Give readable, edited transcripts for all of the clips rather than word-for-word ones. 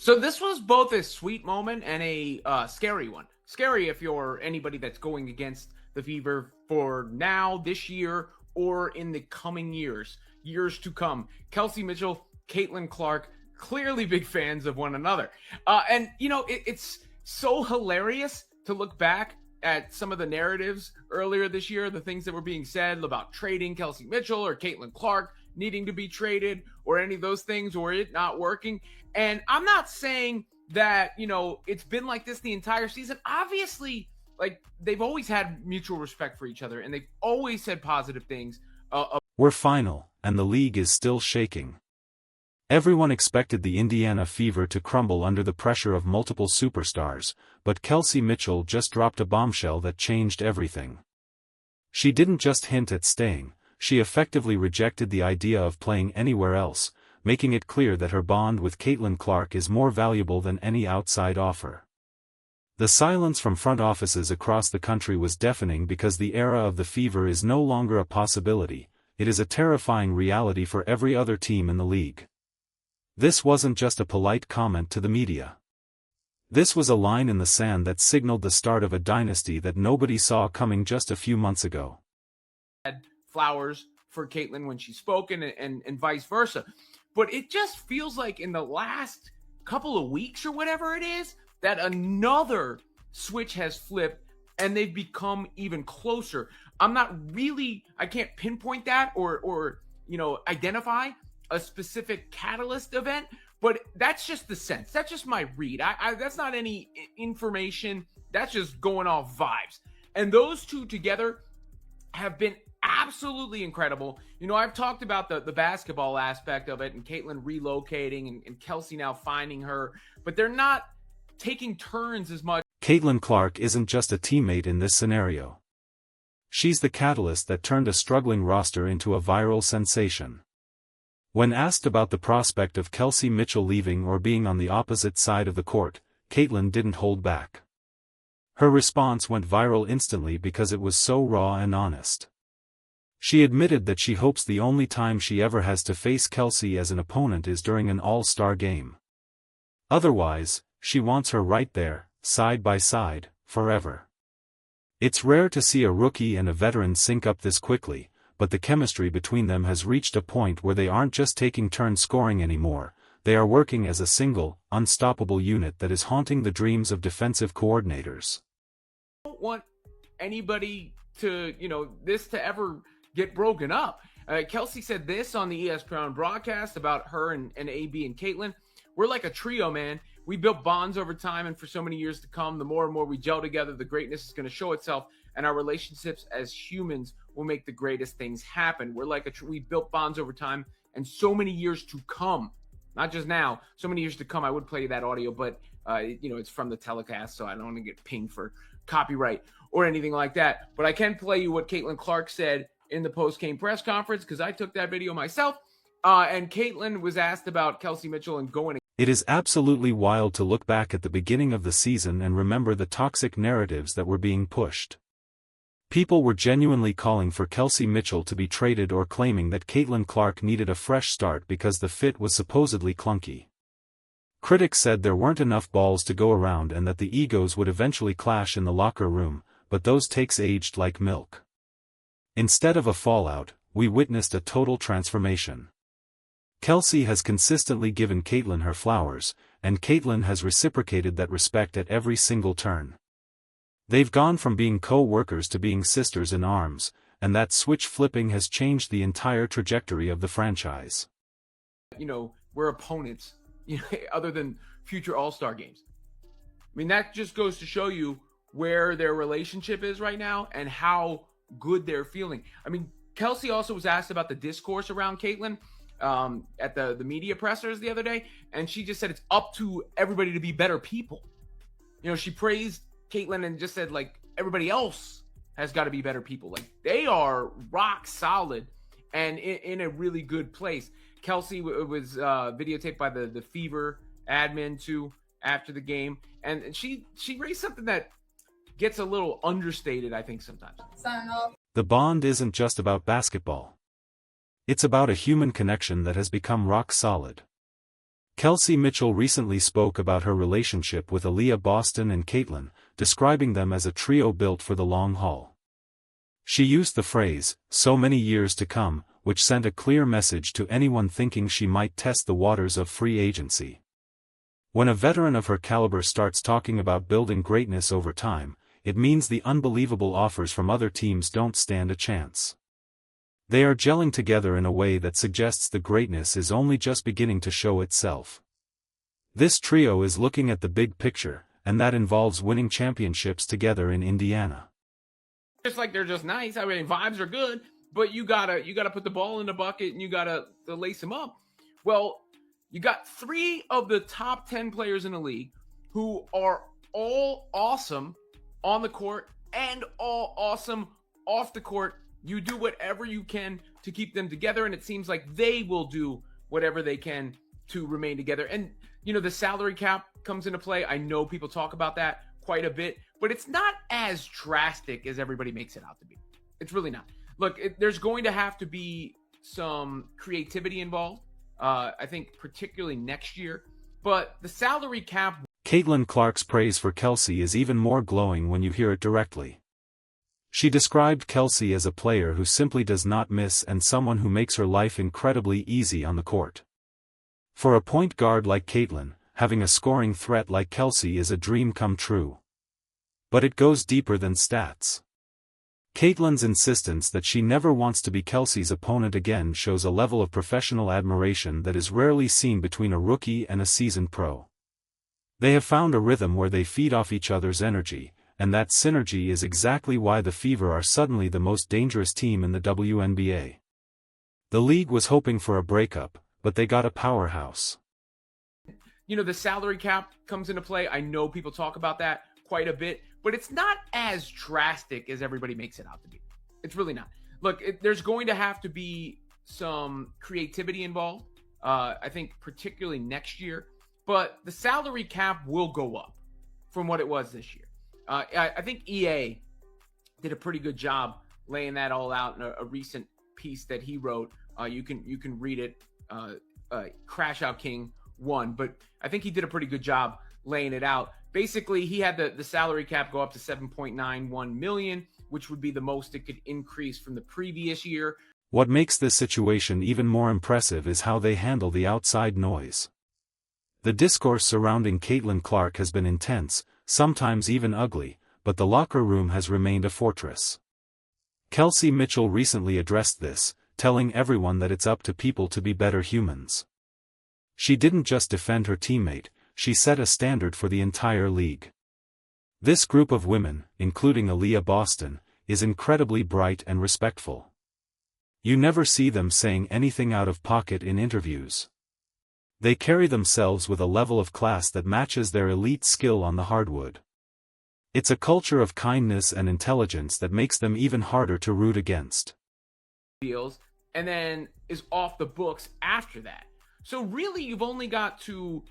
So this was both a sweet moment and a scary one. Scary if you're anybody that's going against the Fever for now, this year, or in the coming years to come. Kelsey Mitchell, Caitlin Clark, clearly big fans of one another. And, it's so hilarious to look back at some of the narratives earlier this year, the things that were being said about trading Kelsey Mitchell or Caitlin Clark needing to be traded or any of those things or it not working. And I'm not saying that, it's been like this the entire season. Obviously, like they've always had mutual respect for each other and they've always said positive things. We're final, and the league is still shaking. Everyone expected the Indiana Fever to crumble under the pressure of multiple superstars, but Kelsey Mitchell just dropped a bombshell that changed everything. She didn't just hint at staying, she effectively rejected the idea of playing anywhere else, making it clear that her bond with Caitlin Clark is more valuable than any outside offer. The silence from front offices across the country was deafening because the era of the Fever is no longer a possibility, it is a terrifying reality for every other team in the league. This wasn't just a polite comment to the media. This was a line in the sand that signaled the start of a dynasty that nobody saw coming just a few months ago. Flowers for Caitlin when she spoke and vice versa. But it just feels like in the last couple of weeks or whatever it is, that another switch has flipped and they've become even closer. I can't pinpoint that or identify a specific catalyst event, but that's just the sense. That's just my read. That's not any information. That's just going off vibes. And those two together have been absolutely incredible. I've talked about the basketball aspect of it and Caitlin relocating and Kelsey now finding her, but they're not taking turns as much. Caitlin Clark isn't just a teammate in this scenario. She's the catalyst that turned a struggling roster into a viral sensation. When asked about the prospect of Kelsey Mitchell leaving or being on the opposite side of the court, Caitlin didn't hold back. Her response went viral instantly because it was so raw and honest. She admitted that she hopes the only time she ever has to face Kelsey as an opponent is during an all-star game. Otherwise, she wants her right there, side by side, forever. It's rare to see a rookie and a veteran sync up this quickly, but the chemistry between them has reached a point where they aren't just taking turns scoring anymore, they are working as a single, unstoppable unit that is haunting the dreams of defensive coordinators. I don't want anybody to, this to ever get broken up. Kelsey said this on the ESPN broadcast about her and AB and Caitlin. We're like a trio, man. We built bonds over time, and for so many years to come, the more and more we gel together, the greatness is going to show itself, and our relationships as humans will make the greatest things happen. We're like we built bonds over time, and so many years to come, not just now, so many years to come. I would play you that audio, but it's from the telecast, so I don't want to get pinged for copyright or anything like that. But I can play you what Caitlin Clark said in the post-game press conference, because I took that video myself, and Caitlin was asked about Kelsey Mitchell and going. It is absolutely wild to look back at the beginning of the season and remember the toxic narratives that were being pushed. People were genuinely calling for Kelsey Mitchell to be traded or claiming that Caitlin Clark needed a fresh start because the fit was supposedly clunky. Critics said there weren't enough balls to go around and that the egos would eventually clash in the locker room, but those takes aged like milk. Instead of a fallout, we witnessed a total transformation. Kelsey has consistently given Caitlin her flowers, and Caitlin has reciprocated that respect at every single turn. They've gone from being co-workers to being sisters in arms, and that switch flipping has changed the entire trajectory of the franchise. We're opponents, other than future All-Star games. I mean, that just goes to show you where their relationship is right now and how good they're feeling. I mean, Kelsey also was asked about the discourse around Caitlin at the media pressers the other day, and she just said it's up to everybody to be better people. She praised Caitlin and just said, like, everybody else has got to be better people. Like, they are rock solid and in a really good place. Kelsey was videotaped by the Fever admin too after the game, and she raised something that gets a little understated, I think, sometimes. The bond isn't just about basketball. It's about a human connection that has become rock solid. Kelsey Mitchell recently spoke about her relationship with Aliyah Boston and Caitlyn, describing them as a trio built for the long haul. She used the phrase, "so many years to come," which sent a clear message to anyone thinking she might test the waters of free agency. When a veteran of her caliber starts talking about building greatness over time, it means the unbelievable offers from other teams don't stand a chance. They are gelling together in a way that suggests the greatness is only just beginning to show itself. This trio is looking at the big picture, and that involves winning championships together in Indiana. Just like they're just nice. I mean, vibes are good, but you gotta put the ball in the bucket and you gotta lace them up. Well, you got 3 of the top 10 players in the league who are all awesome on the court and all awesome off the court. You do whatever you can to keep them together, and it seems like they will do whatever they can to remain together. And, the salary cap comes into play. I know people talk about that quite a bit, but it's not as drastic as everybody makes it out to be. It's really not. Look, there's going to have to be some creativity involved, I think particularly next year, but the salary cap... Caitlin Clark's praise for Kelsey is even more glowing when you hear it directly. She described Kelsey as a player who simply does not miss and someone who makes her life incredibly easy on the court. For a point guard like Caitlin, having a scoring threat like Kelsey is a dream come true. But it goes deeper than stats. Caitlin's insistence that she never wants to be Kelsey's opponent again shows a level of professional admiration that is rarely seen between a rookie and a seasoned pro. They have found a rhythm where they feed off each other's energy, and that synergy is exactly why the Fever are suddenly the most dangerous team in the WNBA. The league was hoping for a breakup, but they got a powerhouse. The salary cap comes into play. I know people talk about that quite a bit, but it's not as drastic as everybody makes it out to be. It's really not. Look, there's going to have to be some creativity involved, I think particularly next year, but the salary cap will go up from what it was this year. I think EA did a pretty good job laying that all out in a recent piece that he wrote. You can read it. Crash Out King won, but I think he did a pretty good job laying it out. Basically, he had the salary cap go up to $7.91 million, which would be the most it could increase from the previous year. What makes this situation even more impressive is how they handle the outside noise. The discourse surrounding Caitlin Clark has been intense, sometimes even ugly, but the locker room has remained a fortress. Kelsey Mitchell recently addressed this, telling everyone that it's up to people to be better humans. She didn't just defend her teammate, she set a standard for the entire league. This group of women, including Aliyah Boston, is incredibly bright and respectful. You never see them saying anything out of pocket in interviews. They carry themselves with a level of class that matches their elite skill on the hardwood. It's a culture of kindness and intelligence that makes them even harder to root against. Deals, and then is off the books after that. So really, you've only got to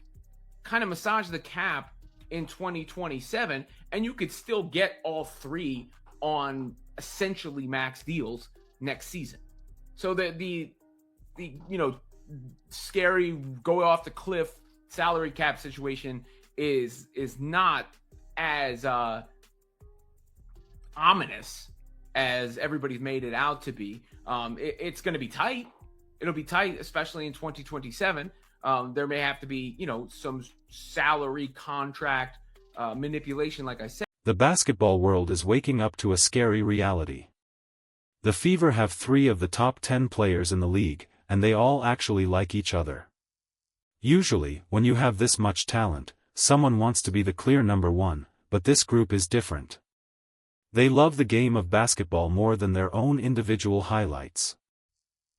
kind of massage the cap in 2027, and you could still get all 3 on essentially max deals next season. So the scary go off the cliff salary cap situation is not as ominous as everybody's made it out to be. It's going to be tight. It'll be tight, especially in 2027. There may have to be, some salary contract manipulation, like I said. The basketball world is waking up to a scary reality. The Fever have 3 of the top 10 players in the league, and they all actually like each other. Usually, when you have this much talent, someone wants to be the clear number 1, but this group is different. They love the game of basketball more than their own individual highlights.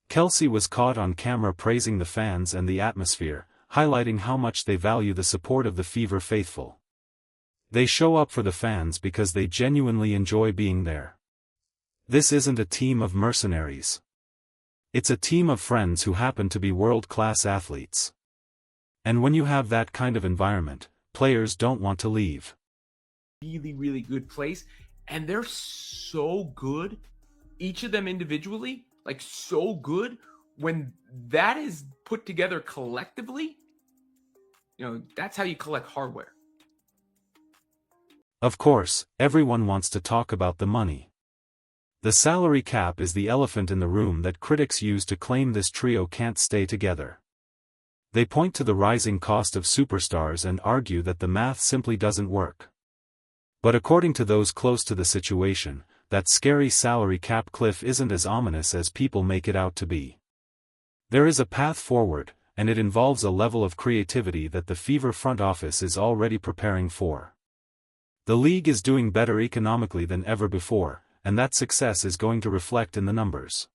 Kelsey was caught on camera praising the fans and the atmosphere, highlighting how much they value the support of the Fever faithful. They show up for the fans because they genuinely enjoy being there. This isn't a team of mercenaries. It's a team of friends who happen to be world-class athletes. And when you have that kind of environment, players don't want to leave. Really, really good place. And they're so good, each of them individually, like so good. When that is put together collectively, That's how you collect hardware. Of course, everyone wants to talk about the money. The salary cap is the elephant in the room that critics use to claim this trio can't stay together. They point to the rising cost of superstars and argue that the math simply doesn't work. But according to those close to the situation, that scary salary cap cliff isn't as ominous as people make it out to be. There is a path forward, and it involves a level of creativity that the Fever front office is already preparing for. The league is doing better economically than ever before, and that success is going to reflect in the numbers.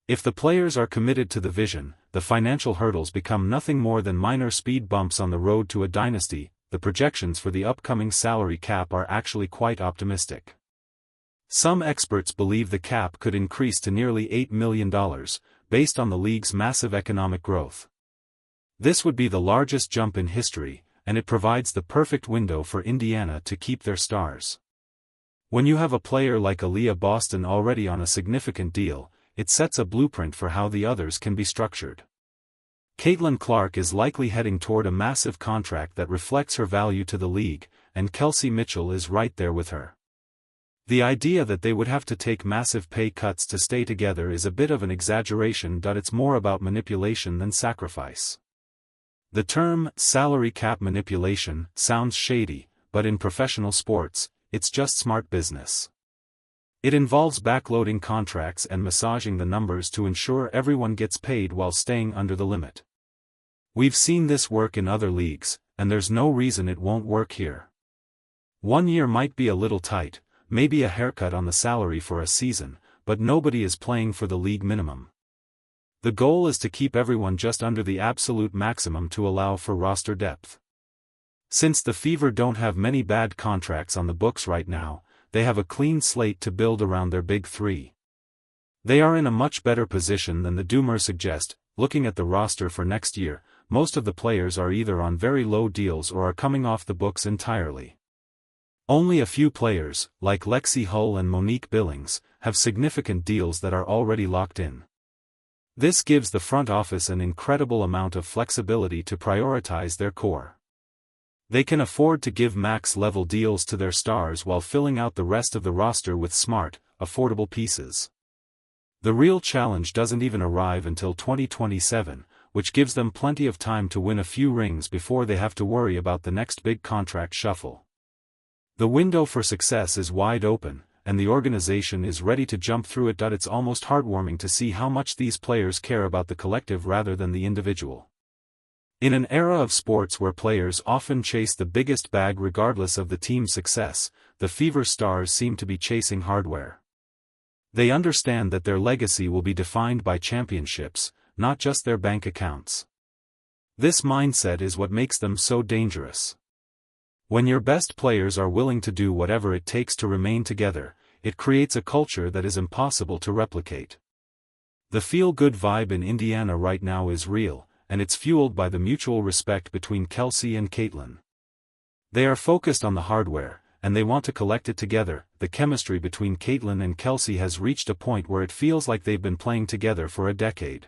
If the players are committed to the vision, the financial hurdles become nothing more than minor speed bumps on the road to a dynasty. The projections for the upcoming salary cap are actually quite optimistic. Some experts believe the cap could increase to nearly $8 million, based on the league's massive economic growth. This would be the largest jump in history, and it provides the perfect window for Indiana to keep their stars. When you have a player like Aliyah Boston already on a significant deal, it sets a blueprint for how the others can be structured. Caitlin Clark is likely heading toward a massive contract that reflects her value to the league, and Kelsey Mitchell is right there with her. The idea that they would have to take massive pay cuts to stay together is a bit of an exaggeration. It's more about manipulation than sacrifice. The term salary cap manipulation sounds shady, but in professional sports, it's just smart business. It involves backloading contracts and massaging the numbers to ensure everyone gets paid while staying under the limit. We've seen this work in other leagues, and there's no reason it won't work here. 1 year might be a little tight, maybe a haircut on the salary for a season, but nobody is playing for the league minimum. The goal is to keep everyone just under the absolute maximum to allow for roster depth. Since the Fever don't have many bad contracts on the books right now, they have a clean slate to build around their big three. They are in a much better position than the doomers suggest. Looking at the roster for next year, most of the players are either on very low deals or are coming off the books entirely. Only a few players, like Lexi Hull and Monique Billings, have significant deals that are already locked in. This gives the front office an incredible amount of flexibility to prioritize their core. They can afford to give max-level deals to their stars while filling out the rest of the roster with smart, affordable pieces. The real challenge doesn't even arrive until 2027, which gives them plenty of time to win a few rings before they have to worry about the next big contract shuffle. The window for success is wide open, and the organization is ready to jump through it. It's almost heartwarming to see how much these players care about the collective rather than the individual. In an era of sports where players often chase the biggest bag regardless of the team's success, the Fever stars seem to be chasing hardware. They understand that their legacy will be defined by championships, not just their bank accounts. This mindset is what makes them so dangerous. When your best players are willing to do whatever it takes to remain together, it creates a culture that is impossible to replicate. The feel-good vibe in Indiana right now is real, and it's fueled by the mutual respect between Kelsey and Caitlin. They are focused on the hardware, and they want to collect it together. The chemistry between Caitlin and Kelsey has reached a point where it feels like they've been playing together for a decade.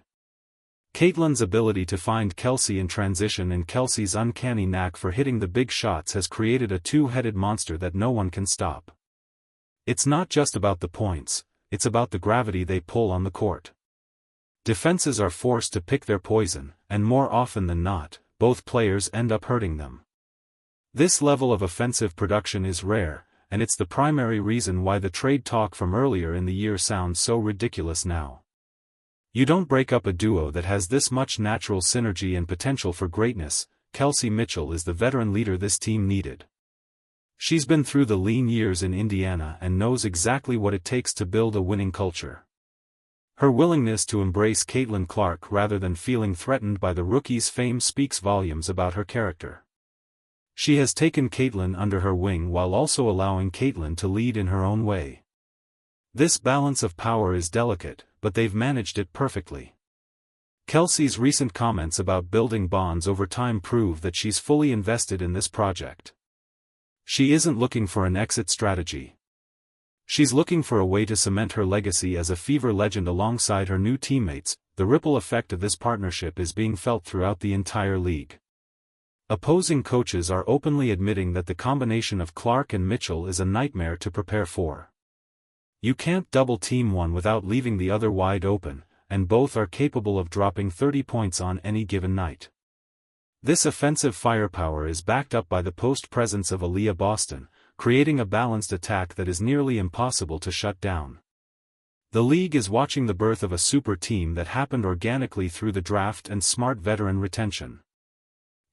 Caitlin's ability to find Kelsey in transition and Kelsey's uncanny knack for hitting the big shots has created a two-headed monster that no one can stop. It's not just about the points, it's about the gravity they pull on the court. Defenses are forced to pick their poison, and more often than not, both players end up hurting them. This level of offensive production is rare, and it's the primary reason why the trade talk from earlier in the year sounds so ridiculous now. You don't break up a duo that has this much natural synergy and potential for greatness. Kelsey Mitchell is the veteran leader this team needed. She's been through the lean years in Indiana and knows exactly what it takes to build a winning culture. Her willingness to embrace Caitlin Clark rather than feeling threatened by the rookie's fame speaks volumes about her character. She has taken Caitlin under her wing while also allowing Caitlin to lead in her own way. This balance of power is delicate, but they've managed it perfectly. Kelsey's recent comments about building bonds over time prove that she's fully invested in this project. She isn't looking for an exit strategy. She's looking for a way to cement her legacy as a Fever legend alongside her new teammates. The ripple effect of this partnership is being felt throughout the entire league. Opposing coaches are openly admitting that the combination of Clark and Mitchell is a nightmare to prepare for. You can't double-team one without leaving the other wide open, and both are capable of dropping 30 points on any given night. This offensive firepower is backed up by the post presence of Aliyah Boston, creating a balanced attack that is nearly impossible to shut down. The league is watching the birth of a super team that happened organically through the draft and smart veteran retention.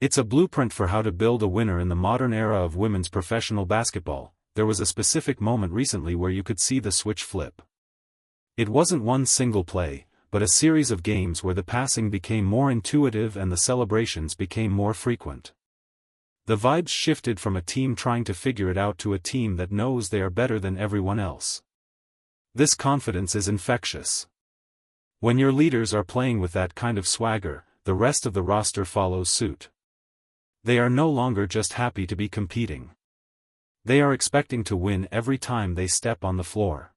It's a blueprint for how to build a winner in the modern era of women's professional basketball. There was a specific moment recently where you could see the switch flip. It wasn't one single play, but a series of games where the passing became more intuitive and the celebrations became more frequent. The vibes shifted from a team trying to figure it out to a team that knows they are better than everyone else. This confidence is infectious. When your leaders are playing with that kind of swagger, the rest of the roster follows suit. They are no longer just happy to be competing. They are expecting to win every time they step on the floor.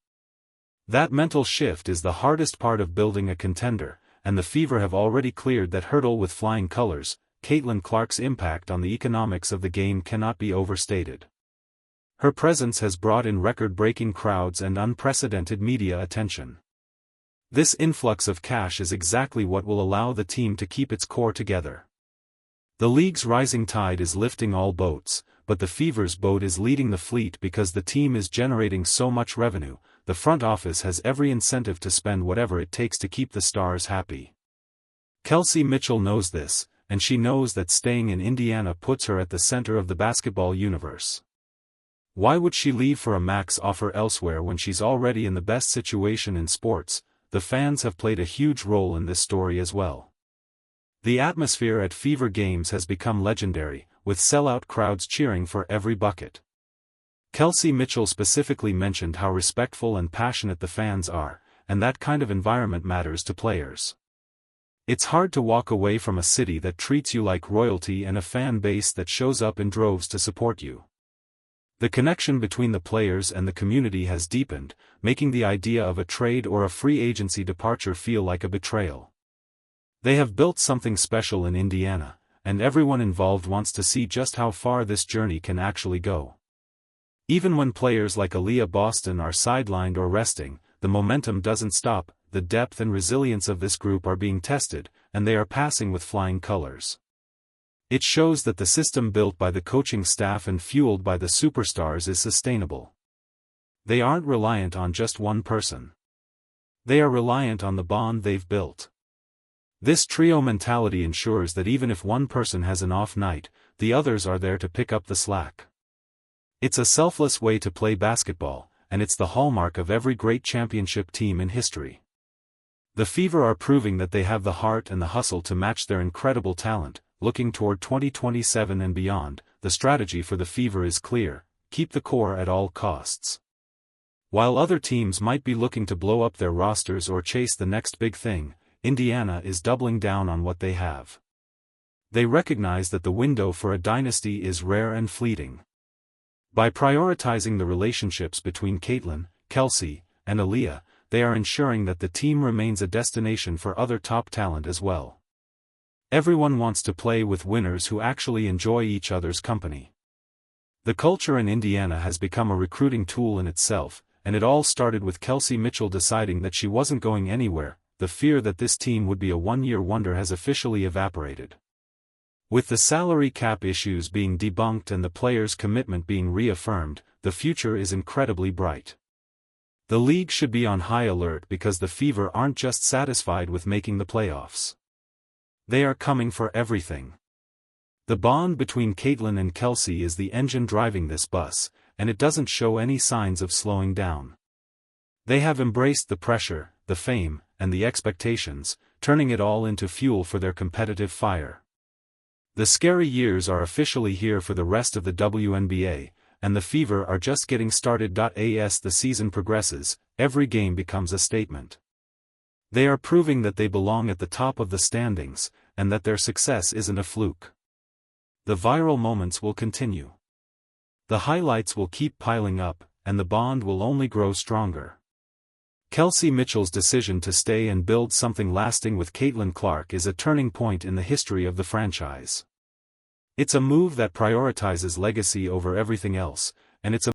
That mental shift is the hardest part of building a contender, and the Fever have already cleared that hurdle with flying colors. Caitlin Clark's impact on the economics of the game cannot be overstated. Her presence has brought in record-breaking crowds and unprecedented media attention. This influx of cash is exactly what will allow the team to keep its core together. The league's rising tide is lifting all boats, but the Fever's boat is leading the fleet because the team is generating so much revenue. The front office has every incentive to spend whatever it takes to keep the stars happy. Kelsey Mitchell knows this, and she knows that staying in Indiana puts her at the center of the basketball universe. Why would she leave for a max offer elsewhere when she's already in the best situation in sports? The fans have played a huge role in this story as well. The atmosphere at Fever games has become legendary, with sellout crowds cheering for every bucket. Kelsey Mitchell specifically mentioned how respectful and passionate the fans are, and that kind of environment matters to players. It's hard to walk away from a city that treats you like royalty and a fan base that shows up in droves to support you. The connection between the players and the community has deepened, making the idea of a trade or a free agency departure feel like a betrayal. They have built something special in Indiana, and everyone involved wants to see just how far this journey can actually go. Even when players like Aliyah Boston are sidelined or resting, the momentum doesn't stop. The depth and resilience of this group are being tested, and they are passing with flying colors. It shows that the system built by the coaching staff and fueled by the superstars is sustainable. They aren't reliant on just one person. They are reliant on the bond they've built. This trio mentality ensures that even if one person has an off night, the others are there to pick up the slack. It's a selfless way to play basketball, and it's the hallmark of every great championship team in history. The Fever are proving that they have the heart and the hustle to match their incredible talent. Looking toward 2027 and beyond, the strategy for the Fever is clear: keep the core at all costs. While other teams might be looking to blow up their rosters or chase the next big thing, Indiana is doubling down on what they have. They recognize that the window for a dynasty is rare and fleeting. By prioritizing the relationships between Caitlin, Kelsey, and Aliyah, they are ensuring that the team remains a destination for other top talent as well. Everyone wants to play with winners who actually enjoy each other's company. The culture in Indiana has become a recruiting tool in itself, and it all started with Kelsey Mitchell deciding that she wasn't going anywhere. The fear that this team would be a one-year wonder has officially evaporated. With the salary cap issues being debunked and the players' commitment being reaffirmed, the future is incredibly bright. The league should be on high alert because the Fever aren't just satisfied with making the playoffs. They are coming for everything. The bond between Caitlin and Kelsey is the engine driving this bus, and it doesn't show any signs of slowing down. They have embraced the pressure, the fame, and the expectations, turning it all into fuel for their competitive fire. The scary years are officially here for the rest of the WNBA, and the Fever are just getting started. As the season progresses, every game becomes a statement. They are proving that they belong at the top of the standings, and that their success isn't a fluke. The viral moments will continue. The highlights will keep piling up, and the bond will only grow stronger. Kelsey Mitchell's decision to stay and build something lasting with Caitlin Clark is a turning point in the history of the franchise. It's a move that prioritizes legacy over everything else, and it's a